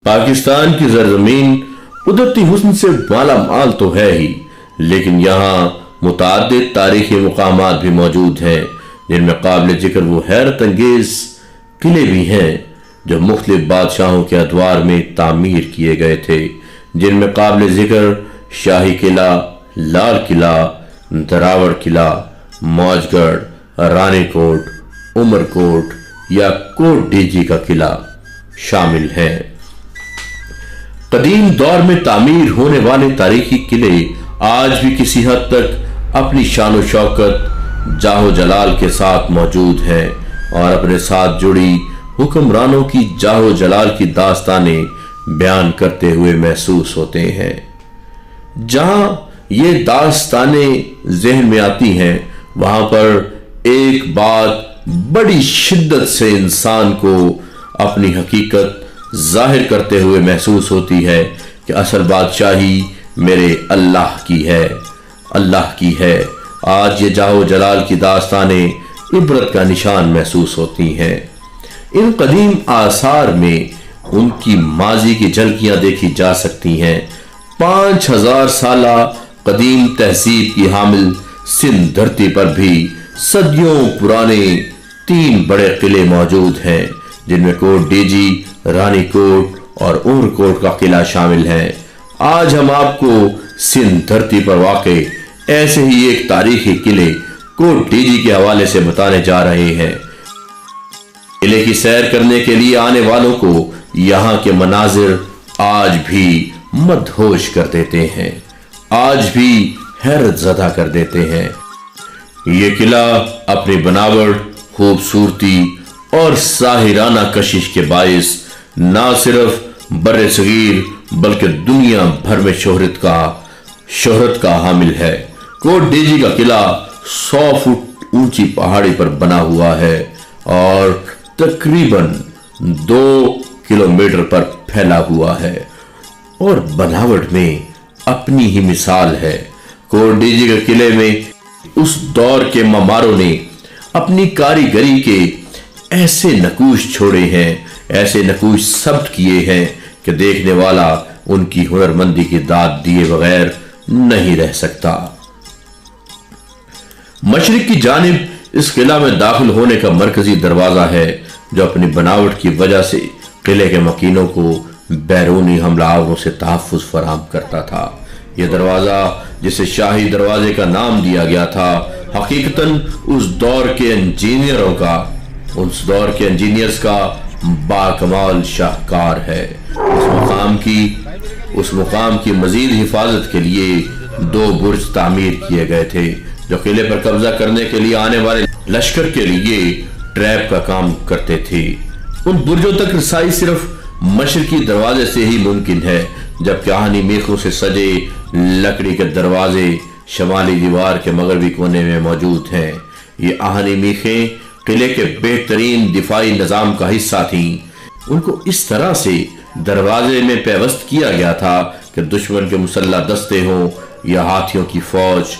पाकिस्तान की सरजमीन कुदरती हुस्न से माला माल तो है ही, लेकिन यहाँ मुताद्दिद तारीखी मुकामात भी मौजूद हैं, जिनमें काबिल जिक्र वो हैरत अंगेज किले भी हैं जो मुख्तलिफ बादशाहों के अदवार में तामीर किए गए थे, जिनमें काबिल जिक्र शाही किला, लाल किला, दरावड़ किला, मौजगढ़, रानीकोट, उमरकोट या कोट डीजी का किला शामिल है। कदीम दौर में तामीर होने वाले तारीखी किले आज भी किसी हद तक अपनी शान व शौकत जाहो जलाल के साथ मौजूद हैं और अपने साथ जुड़ी हुक्मरानों की जाहो जलाल की दास्तानें बयान करते हुए महसूस होते हैं। जहां ये दास्तानें ज़हन में आती हैं, वहां पर एक बात बड़ी शिद्दत से इंसान को अपनी हकीकत जाहिर करते हुए महसूस होती है कि असल बादशाही मेरे अल्लाह की है, अल्लाह की है। आज ये जाहो जलाल की दास्तानें इबरत का निशान महसूस होती हैं। इन कदीम आसार में उनकी माजी की झलकियां देखी जा सकती हैं। 5000 साला कदीम तहसीब की हामिल सिंध धरती पर भी सदियों पुराने 3 बड़े किले मौजूद हैं, जिनमें कोट डीजी, रानीकोट और उमरकोट का किला शामिल है। आज हम आपको सिंध धरती पर वाक़े ऐसे ही एक तारीखी किले कोट डीजी के हवाले से बताने जा रहे हैं। किले की सैर करने के लिए आने वालों को यहाँ के मनाजिर आज भी मदहोश कर देते हैं, आज भी हैरत ज़दा कर देते हैं। ये किला अपनी बनावट, खूबसूरती और साहिराना कशिश के बाइस ना सिर्फ बर्रे सगीर बल्कि दुनिया भर में शोहरत का हामिल है। कोट डीजी का किला 100 फुट ऊंची पहाड़ी पर बना हुआ है और तकरीबन 2 किलोमीटर पर फैला हुआ है और बनावट में अपनी ही मिसाल है। कोट डीजी के किले में उस दौर के ममारों ने अपनी कारीगरी के ऐसे नकूश छोड़े हैं, ऐसे नकूश सब्त किए हैं कि देखने वाला उनकी हुनरमंदी की दाद दिए बगैर नहीं रह सकता। मशरिक की जानिब इस किला में दाखिल होने का मरकजी दरवाजा है, जो अपनी बनावट की वजह से किले के मकीनों को बैरूनी हमलावरों से तहफ़्फ़ुज़ फराहम करता था। यह दरवाजा, जिसे शाही दरवाजे का नाम दिया गया था, हकीकतन उस दौर के इंजीनियर्स का बाकमाल शाहकार है। उस मुकाम की मजीद हिफाजत के लिए 2 बुर्ज तामीर किए गए थे, जो किले पर कब्जा करने के लिए आने वाले लश्कर के लिए ट्रैप का काम करते थे। उन बुर्जों तक रसाई सिर्फ मशरकी दरवाजे से ही मुमकिन है, जबकि आहनी मीखों से सजे लकड़ी के दरवाजे शमाली दीवार के मगरबी कोने में मौजूद हैं। ये आहनी मीखें किले के बेहतरीन दिफाई निजाम का हिस्सा थीं। उनको इस तरह से दरवाजे में पेवस्त किया गया था कि दुश्मन के मुसल्लह दस्ते हों या हाथियों की फौज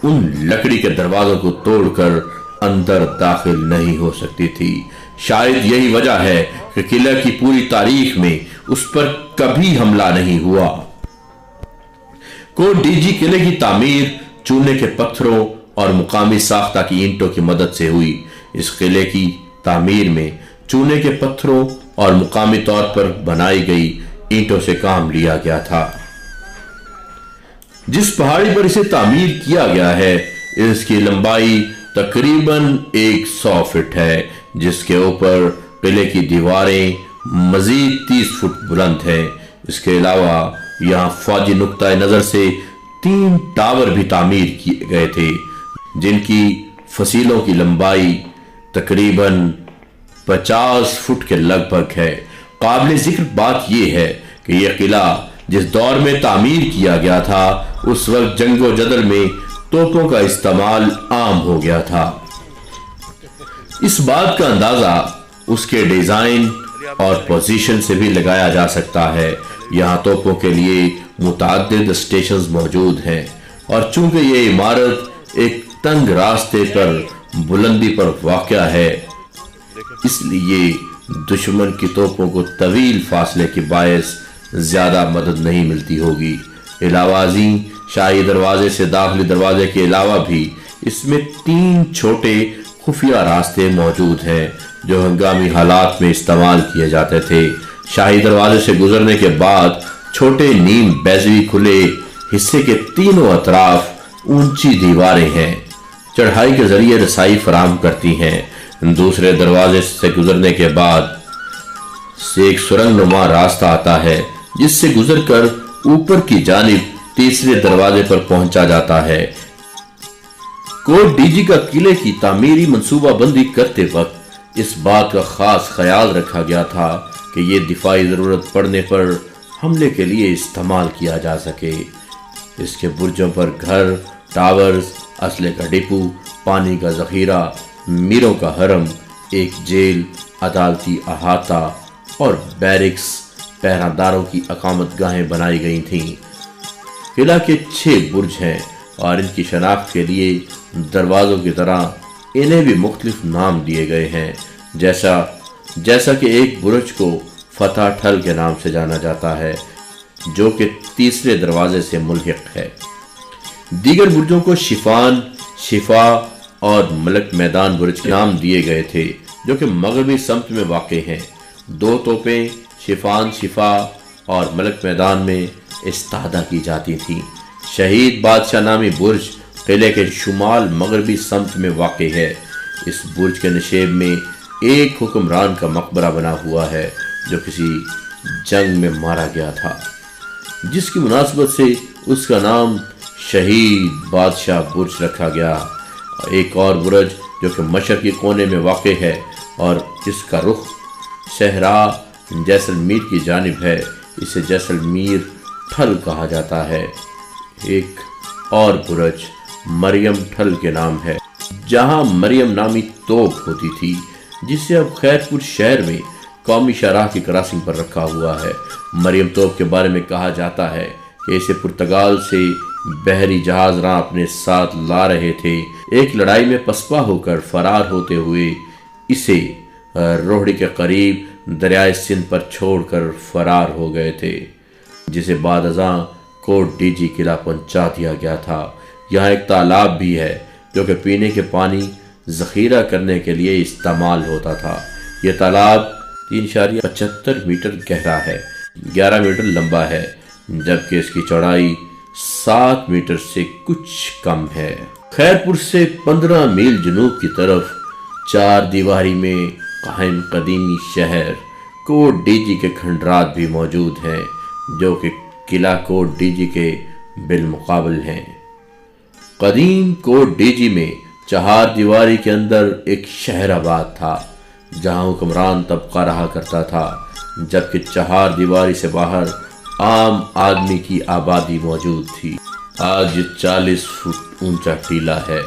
उन लकड़ी के दरवाजों को तोड़कर अंदर दाखिल नहीं हो सकती थी। शायद यही वजह है कि किले की पूरी तारीख में उस पर कभी हमला नहीं हुआ। कोट डीजी किले की तामीर चूने के पत्थरों और मुकामी साख्ता की ईंटों की मदद से हुई। इस किले की तामीर में चूने के पत्थरों और मुकामी तौर पर बनाई गई ईंटों से काम लिया गया था। जिस पहाड़ी पर इसे तामीर किया गया है, इसकी लंबाई तकरीबन 100 फीट है, जिसके ऊपर किले की दीवारें मजीद 30 फुट बुलंद हैं। इसके अलावा यहाँ फौजी नुक्ता नजर से 3 टावर भी तामीर किए गए थे, जिनकी फसीलों की लंबाई तकरीबन 50 फुट के लगभग है। काबिल जिक्र बात यह है कि यह किला जिस दौर में तामीर किया गया था, उस वक्त जंगो जदल में तोपों का इस्तेमाल आम हो गया था। इस बात का अंदाजा उसके डिजाइन और पोजीशन से भी लगाया जा सकता है। यहाँ तोपों के लिए मुताद्दिद स्टेशंस मौजूद हैं और चूंकि ये इमारत एक तंग रास्ते पर बुलंदी पर वाक़या है, इसलिए दुश्मन की तोपों को तवील फासले के बायस ज्यादा मदद नहीं मिलती होगी। इलावाजी शाही दरवाजे से दाखिली दरवाजे के अलावा भी इसमें 3 छोटे खुफिया रास्ते मौजूद हैं जो हंगामी हालात में इस्तेमाल किए जाते थे। शाही दरवाजे से गुजरने के बाद छोटे नीम बैजवी खुले हिस्से के तीनों अतराफ ऊंची दीवारें हैं, चढ़ाई के जरिए रसाई फराहम करती हैं। दूसरे दरवाजे से गुजरने के बाद से एक सुरंगनुमा रास्ता आता है जिससे गुजरकर ऊपर की जानिब तीसरे दरवाजे पर पहुंचा जाता है। कोट डीजी का किले की तामीरी मंसूबाबंदी करते वक्त इस बात का खास ख्याल रखा गया था कि ये दिफाई जरूरत पड़ने पर हमले के लिए इस्तेमाल किया जा सके। इसके बुर्जों पर घर, टावर्स, असले का डिपो, पानी का जखीरा, मीरों का हरम, एक जेल, अदालती अहाता और बैरिक्स पहरादारों की अकामत गाहें बनाई गई थीं। किला के 6 बुर्ज हैं और इनकी शनाख्त के लिए दरवाजों की तरह इन्हें भी मुख्तलिफ नाम दिए गए हैं। जैसा कि एक बुर्ज को फतह ठल के नाम से जाना जाता है जो कि तीसरे दरवाजे से मुल्हिक है। दीगर बुर्जों को शिफान, शिफा और मलक मैदान बुर्ज के नाम दिए गए थे जो कि मगरबी समत में वाक़ हैं। 2 तोपें शिफान, शिफा और मलक मैदान में इस्तादा की जाती थी। शहीद बादशाह नामी बुर्ज किले के शुमाल मगरबी समत में वाक़ है। इस बुर्ज के निशेब में एक हुक्मरान का मकबरा बना हुआ है जो किसी जंग में मारा गया था, जिसकी मुनासबत से उसका नाम शहीद बादशाह बुर्ज रखा गया। एक और बुर्ज जो कि मशरकी कोने में वाक़ है और इसका रुख सहरा जैसलमेर की जानिब है, इसे जैसलमेर ठल कहा जाता है। एक और बुर्ज मरियम ठल के नाम है जहां मरियम नामी तोप होती थी जिसे अब खैरपुर शहर में कौमी शाहराह की क्रॉसिंग पर रखा हुआ है। मरियम तोप के बारे में कहा जाता है कि इसे पुर्तगाल से बहरी जहाज रां अपने साथ ला रहे थे। एक लड़ाई में पसपा होकर फरार होते हुए इसे रोहड़ी के करीब दरियाए सिंध पर छोड़कर फरार हो गए थे, जिसे बाद अज़ां कोट डीजी किला पहुंचा दिया गया था। यहाँ एक तालाब भी है जो कि पीने के पानी जखीरा करने के लिए इस्तेमाल होता था। यह तालाब 3.75 मीटर गहरा है, 11 मीटर लंबा है, जबकि इसकी चौड़ाई 7 मीटर से कुछ कम है। खैरपुर से 15 मील जनूब की तरफ 4 दीवारी में कायम कदीमी शहर कोट डीजी के खंडरात भी मौजूद हैं जो कि किला कोट डीजी के बिलमुकाबल हैं। कदीम कोट डीजी में 4 दीवारी के अंदर एक शहर आबाद था जहां हुक्मरान तबका रहा करता था, जबकि 4 दीवारी से बाहर आम आदमी की आबादी मौजूद थी। आज ये 40 फुट ऊंचा टीला है।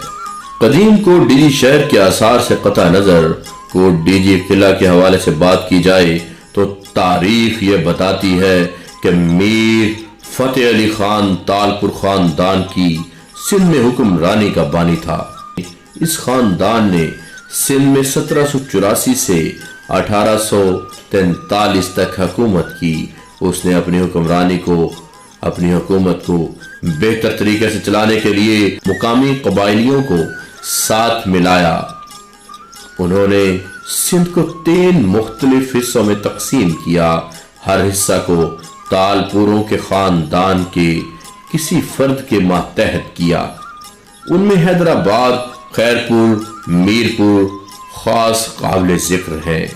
कदीम कोट डीजी शहर के आसार से कता नजर कोट डीजी किला के हवाले से बात की जाए तो तारीख ये बताती है कि मीर फतेह अली खान तालपुर खानदान की सिंध में हुक्मरानी का बानी था। इस खानदान ने सिंध में 1784 से 1843 तक हुकूमत की। उसने अपनी हुकूमत को बेहतर तरीके से चलाने के लिए मुकामी कबाइलियों को साथ मिलाया। उन्होंने सिंध को 3 मुख्तलिफ हिस्सों में तकसीम किया। हर हिस्सा को तालपुरों के खानदान के किसी फर्द के मातहत किया। उनमें हैदराबाद, खैरपुर, मीरपुर खास काबिल जिक्र है।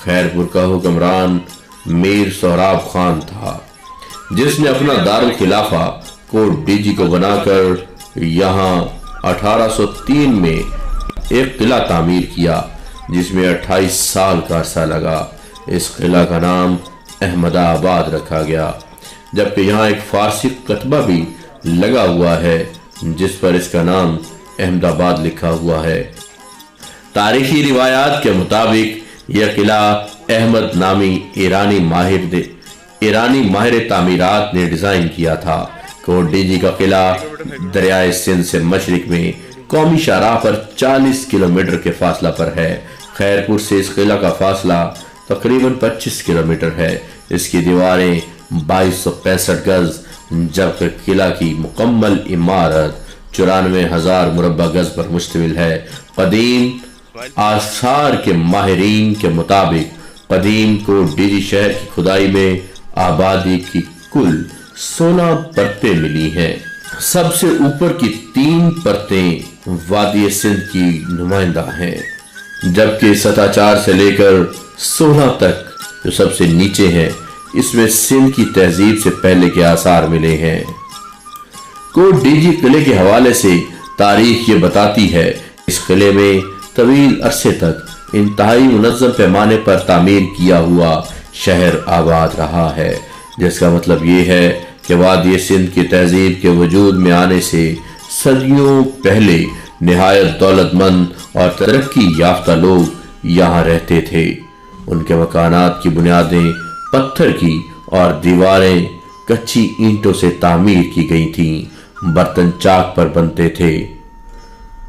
खैरपुर का हुक्मरान मीर सोहराब खान था, जिसने अपना दारुल खिलाफा कोट डीजी को बनाकर यहाँ 1803 में एक किला तामीर किया जिसमें 28 साल का अरसा लगा। इस किला का नाम अहमदाबाद रखा गया, जबकि यहाँ एक फारसी कतबा भी लगा हुआ है जिस पर इसका नाम अहमदाबाद लिखा हुआ है। तारीखी रिवायात के मुताबिक यह किला अहमद नामी ईरानी माहिर तामीरात ने डिजाइन किया था। कोट डीजी का किला दरियाए सिंध से मशरिक में कौमी शाहराह पर 40 किलोमीटर के फासला पर है। खैरपुर से इस किला का फासला तकरीबन 25 किलोमीटर है। इसकी दीवारें 2265 गज, जबकि किला की मुकम्मल इमारत 94,000 मुरब्बा गज पर मुश्तमिल है। कदीम आसार के माहिरीन के मुताबिक कदीम कोट डीजी शहर की खुदाई में आबादी की कुल 16 परतें मिली हैं। सबसे ऊपर की 3 परतें वादी सिंध की नुमाइंदा हैं, जबकि सतह 4 से लेकर 16 तक जो सबसे नीचे हैं, इसमें सिंध की तहजीब से पहले के आसार मिले हैं। कोट डीजी किले के हवाले से तारीख ये बताती है, इस किले में तवील अरसे तक इंतहाई मुनज़्ज़म पैमाने पर तामीर किया हुआ शहर आबाद रहा है, जिसका मतलब ये है कि वादी सिंध की तहजीब के वजूद में आने से सदियों पहले निहायत दौलतमंद और तरक्की याफ्ता लोग यहाँ रहते थे। उनके मकानात की बुनियादें पत्थर की और दीवारें कच्ची ईंटों से तामीर की गई थीं। बर्तन चाक पर बनते थे।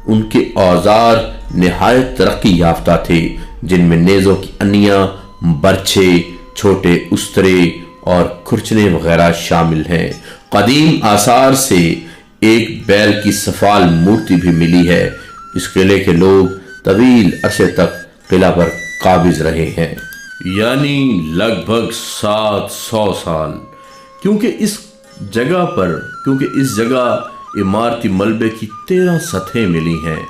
उनके औजार निहायत तरक्की याफ्ता थे, जिनमें नेज़ों की अन्नियां, बर्छे, छोटे उस्तरे और खुरचने वगैरह शामिल हैं। कदीम आसार से एक बैल की सफाल मूर्ति भी मिली है। इस किले के लोग तवील अरसे तक किला पर काबिज रहे हैं, यानी लगभग 700 साल, क्योंकि इस जगह इमारती मलबे की 13 सतहें मिली हैं,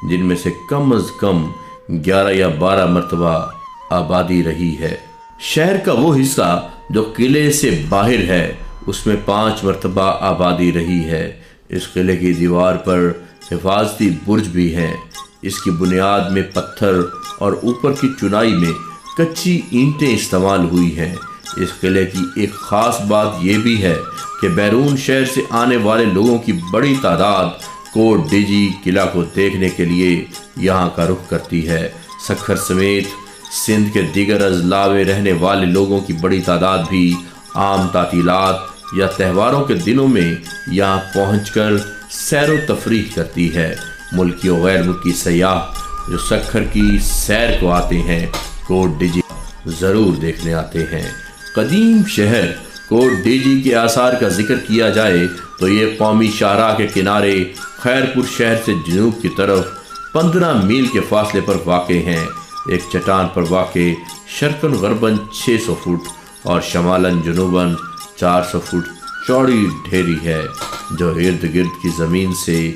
जिनमें से कम अज कम 11 या 12 मरतबा आबादी रही है। शहर का वो हिस्सा जो किले से बाहर है, उसमें 5 मरतबा आबादी रही है। इस किले की दीवार पर हिफाजती बुर्ज भी हैं। इसकी बुनियाद में पत्थर और ऊपर की चुनाई में कच्ची ईंटें इस्तेमाल हुई हैं। इस किले की एक ख़ास बात यह भी है कि बैरून शहर से आने वाले लोगों की बड़ी तादाद कोट डीजी किला को देखने के लिए यहाँ का रुख करती है। सखर समेत सिंध के दीगर अजला में रहने वाले लोगों की बड़ी तादाद भी आम तातीलात या त्योहारों के दिनों में यहाँ पहुँचकर सैर व तफरीह करती है। मुल्की और गैर मुल्की सयाह जो सखर की सैर को आते हैं, कोट डीजी ज़रूर देखने आते हैं। कदीम शहर कोट डीजी के आसार का जिक्र किया जाए तो ये कौमी शाहराह के किनारे खैरपुर शहर से जनूब की तरफ 15 मील के फासले पर वाक़े हैं। एक चट्टान पर वाक़े शर्कन गरबन 600 फुट और शमालन जनूबन 400 फुट चौड़ी ढेरी है, जो इर्द गिर्द की ज़मीन से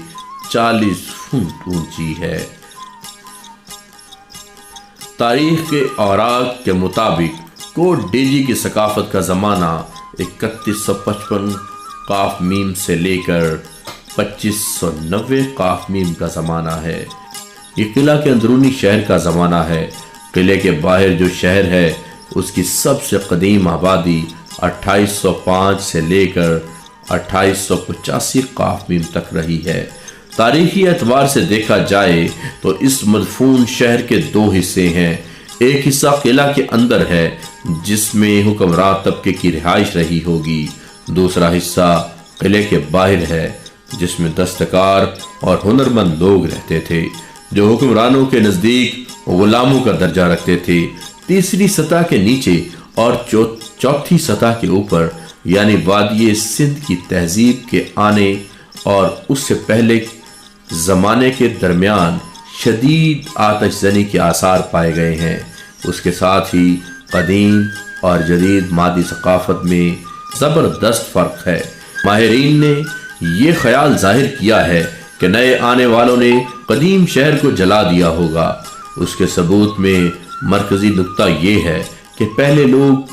40 फुट ऊंची है। तारीख के औराक के मुताबिक कोट डीजी की सकाफत का ज़माना 3155 काफ मीम से लेकर 2590 काफ मीम का ज़माना है। ये किला के अंदरूनी शहर का ज़माना है। किले के बाहर जो शहर है, उसकी सबसे कदीम आबादी 2805 से लेकर 2885 काफ मीम तक रही है। तारीखी एतबार से देखा जाए तो इस मदफून शहर के 2 हिस्से हैं। एक हिस्सा किला के अंदर है, जिसमें हुक्मरान तबके की रिहाइश रही होगी। दूसरा हिस्सा किले के बाहर है, जिसमें दस्तकार और हुनरमंद लोग रहते थे, जो हुक्मरानों के नज़दीक गुलामों का दर्जा रखते थे। तीसरी सतह के नीचे और चौथी सतह के ऊपर, यानी वादी सिंध की तहजीब के आने और उससे पहले ज़माने के दरमियान शदीद आतिशज़नी के आसार पाए गए हैं। उसके साथ ही कदीम और जदीद मादी सकाफत में ज़बरदस्त फ़र्क है। माहिरीन ने यह ख्याल जाहिर किया है कि नए आने वालों ने कदीम शहर को जला दिया होगा। उसके सबूत में मरकज़ी नुक्ता ये है कि पहले लोग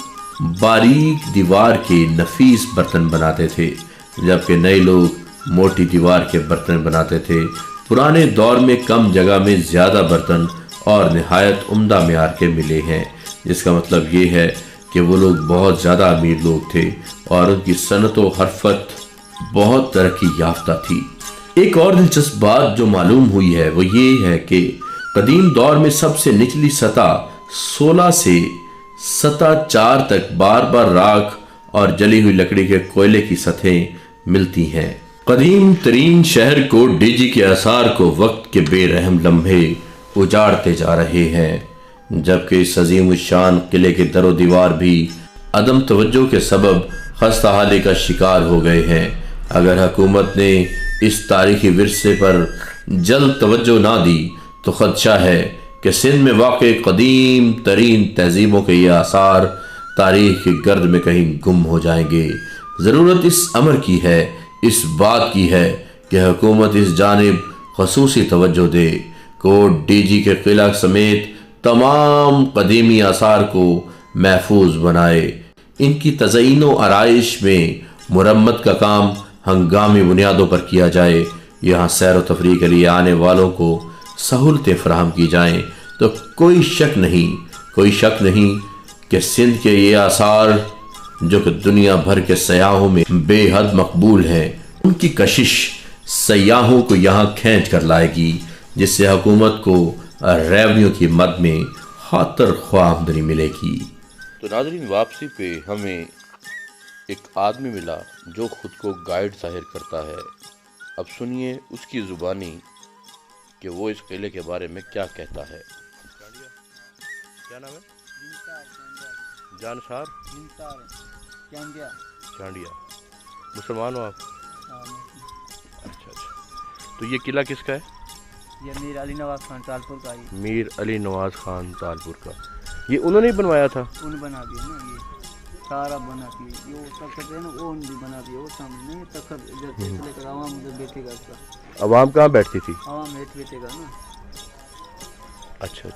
बारीक दीवार के नफीस बर्तन बनाते थे, जबकि नए लोग मोटी दीवार के बर्तन बनाते थे। पुराने दौर में कम जगह में ज़्यादा बर्तन और निहायत उम्दा मेयार के मिले हैं, जिसका मतलब ये है कि वो लोग बहुत ज़्यादा अमीर लोग थे और उनकी सनत व हरफत बहुत तरक्की याफ्ता थी। एक और दिलचस्प बात जो मालूम हुई है वो ये है कि कदीम दौर में सबसे निचली सतह 16 से सतह 4 तक बार बार राख और जली हुई लकड़ी के कोयले की सतहें मिलती हैं। कदीम तरीन शहर कोट डीजी के आसार को वक्त के बेरहम लम्हे उजाड़ते जा रहे हैं। جبکہ اس عظیم الشان قلعے کے در و دیوار بھی عدم توجہ کے سبب خستہ حالی کا شکار ہو گئے ہیں۔ اگر حکومت نے اس تاریخی ورثے پر جلد توجہ نہ دی تو خدشہ ہے کہ سندھ میں واقع قدیم ترین تہذیبوں کے یہ آثار تاریخ کی گرد میں کہیں گم ہو جائیں گے۔ ضرورت اس امر کی ہے، اس بات کی ہے کہ حکومت اس جانب خصوصی توجہ دے، کوٹ ڈی جی کے قلعہ سمیت تمام قدیمی آثار کو محفوظ بنائے، ان کی تزئین و آرائش میں مرمت کا کام ہنگامی بنیادوں پر کیا جائے، یہاں سیر و تفریح کے لیے آنے والوں کو سہولتیں فراہم کی جائیں تو کوئی شک نہیں کہ سندھ کے یہ آثار جو کہ دنیا بھر کے سیاحوں میں بے حد مقبول ہیں، ان کی کشش سیاحوں کو یہاں کھینچ کر لائے گی، جس سے حکومت کو ریونیو کی مد میں خاطر خواہ آمدنی ملے گی۔ تو ناظرین، واپسی پہ ہمیں ایک آدمی ملا جو خود کو گائیڈ ظاہر کرتا ہے۔ اب سنیے اس کی زبانی کہ وہ اس قلعے کے بارے میں کیا کہتا ہے۔ کیا نام ہے؟ جانسار چانڈیا۔ مسلمان ہو آپ؟ اچھا۔ تو یہ قلعہ کس کا ہے؟ یہ میر علی نواز خان تالپور کا ہے۔ میر علی نواز خان تالپور کا، یہ انہوں نے بنوایا تھا؟ ان بنا دیا نا، یہ سارا بنا دیا، یہ تخت ہے نا وہ ان بھی بنا دیا، وہ سامنے تخت ادھر فیصلے کر عوام ادھر بیٹھے گا، اس کا عوام کہاں بیٹھتی تھی؟ عوام ہیٹ بیٹھے گا نا۔ اچھا۔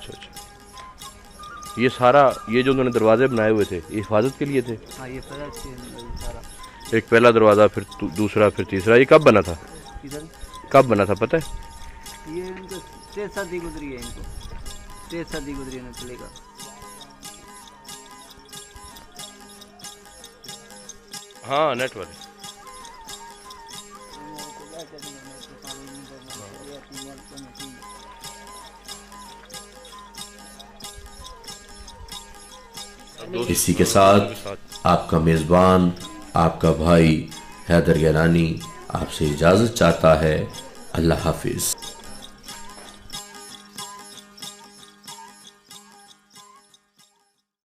یہ سارا یہ جو انہوں نے دروازے بنائے ہوئے تھے یہ حفاظت کے لیے تھے؟ ہاں، یہ پہلا سارا ایک پہلا دروازہ، پھر دوسرا، پھر تیسرا۔ یہ کب بنا تھا؟ ادھر کب بنا تھا پتہ ہے؟ یہ ان کو 6 صدی گزری ہے، ان کو 6 صدی گزری ہے قلعے کا۔ ہاں، نیٹ والے۔ اسی کے ساتھ آپ کا میزبان، آپ کا بھائی حیدر گیلانی آپ سے اجازت چاہتا ہے۔ اللہ حافظ۔